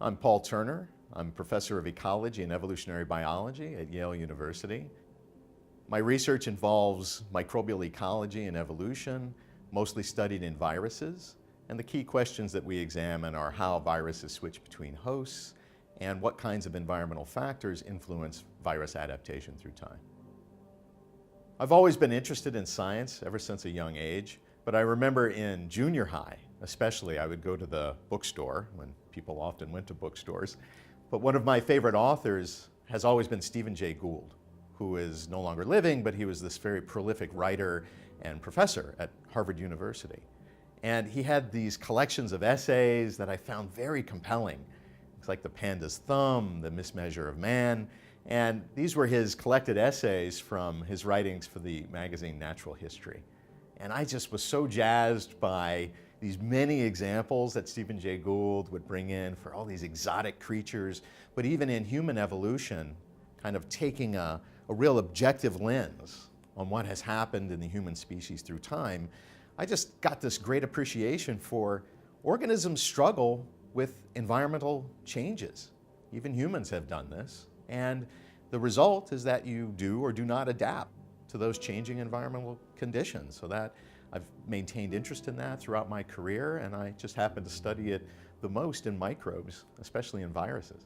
I'm Paul Turner. I'm professor of ecology and evolutionary biology at Yale University. My research involves microbial ecology and evolution, mostly studied in viruses. And the key questions that we examine are how viruses switch between hosts and what kinds of environmental factors influence virus adaptation through time. I've always been interested in science ever since a young age, but I remember in junior high, especially, I would go to the bookstore when people often went to bookstores. But one of my favorite authors has always been Stephen Jay Gould, who is no longer living, but he was this very prolific writer and professor at Harvard University. And he had these collections of essays that I found very compelling. It's like The Panda's Thumb, The Mismeasure of Man. And these were his collected essays from his writings for the magazine Natural History. And I just was so jazzed by these many examples that Stephen Jay Gould would bring in for all these exotic creatures, but even in human evolution, kind of taking a real objective lens on what has happened in the human species through time. I just got this great appreciation for organisms struggle with environmental changes. Even humans have done this. And the result is that you do or do not adapt to those changing environmental conditions. So that I've maintained interest in that throughout my career, and I just happen to study it the most in microbes, especially in viruses.